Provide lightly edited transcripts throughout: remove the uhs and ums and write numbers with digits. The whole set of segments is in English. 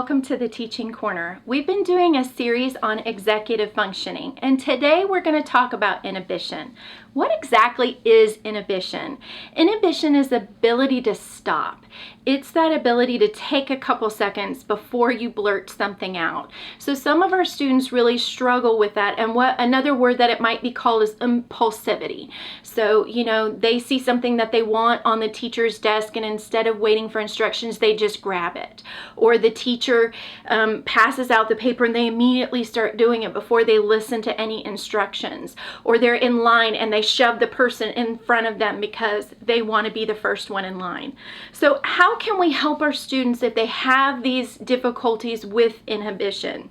welcome to the Teaching Corner. We've been doing a series on executive functioning, and today we're going to talk about inhibition. What exactly is inhibition? Inhibition is the ability to stop. It's that ability to take a couple seconds before you blurt something out. So some of our students really struggle with that, and what another word that it might be called is impulsivity. So, they see something that they want on the teacher's desk, and instead of waiting for instructions, they just grab it. Or the teacher passes out the paper and they immediately start doing it before they listen to any instructions. Or they're in line and they shove the person in front of them because they want to be the first one in line. So how can we help our students if they have these difficulties with inhibition?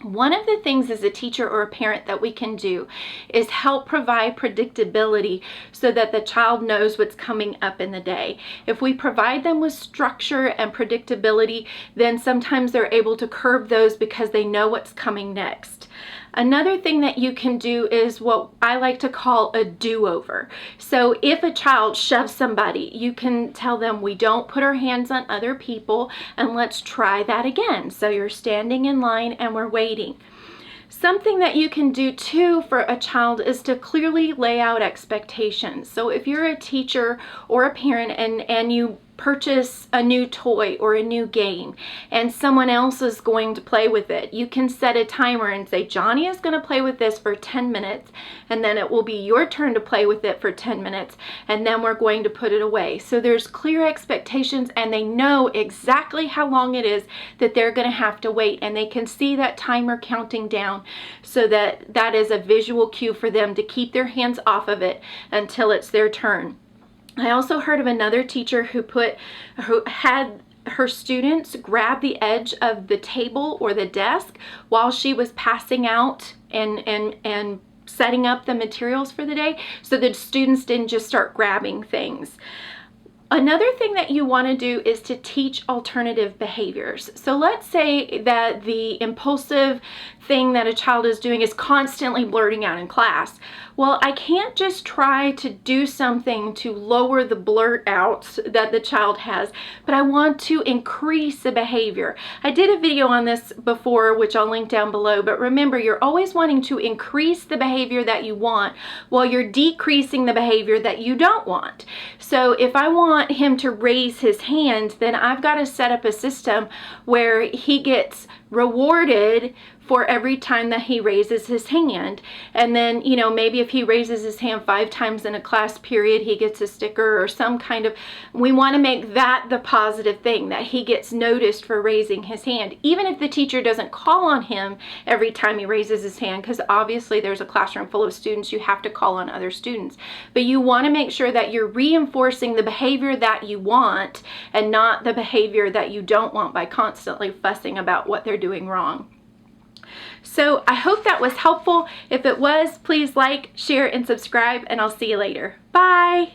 One of the things as a teacher or a parent that we can do is help provide predictability so that the child knows what's coming up in the day. If we provide them with structure and predictability, then sometimes they're able to curb those because they know what's coming next. Another thing that you can do is what I like to call a do-over. So if a child shoves somebody, you can tell them, we don't put our hands on other people, and let's try that again. So you're standing in line and we're waiting. Something that you can do too for a child is to clearly lay out expectations. So if you're a teacher or a parent and you purchase a new toy or a new game and someone else is going to play with it, you can set a timer and say, Johnny is going to play with this for 10 minutes, and then it will be your turn to play with it for 10 minutes, and then we're going to put it away. So there's clear expectations, and they know exactly how long it is that they're going to have to wait, and they can see that timer counting down, so that is a visual cue for them to keep their hands off of it until it's their turn. I also heard of another teacher who had her students grab the edge of the table or the desk while she was passing out and setting up the materials for the day, so that students didn't just start grabbing things. Another thing that you want to do is to teach alternative behaviors. So let's say that the impulsive thing that a child is doing is constantly blurting out in class. Well, I can't just try to do something to lower the blurt outs that the child has, but I want to increase the behavior. I did a video on this before, which I'll link down below, but remember, you're always wanting to increase the behavior that you want while you're decreasing the behavior that you don't want. So if I want him to raise his hand, then I've got to set up a system where he gets rewarded for every time that he raises his hand. And then, maybe if he raises his hand 5 times in a class period, he gets a sticker or some kind of, we want to make that the positive thing, that he gets noticed for raising his hand. Even if the teacher doesn't call on him every time he raises his hand, because obviously there's a classroom full of students, you have to call on other students. But you want to make sure that you're reinforcing the behavior that you want and not the behavior that you don't want by constantly fussing about what they're doing wrong. So I hope that was helpful. If it was, please like, share, and subscribe, and I'll see you later. Bye!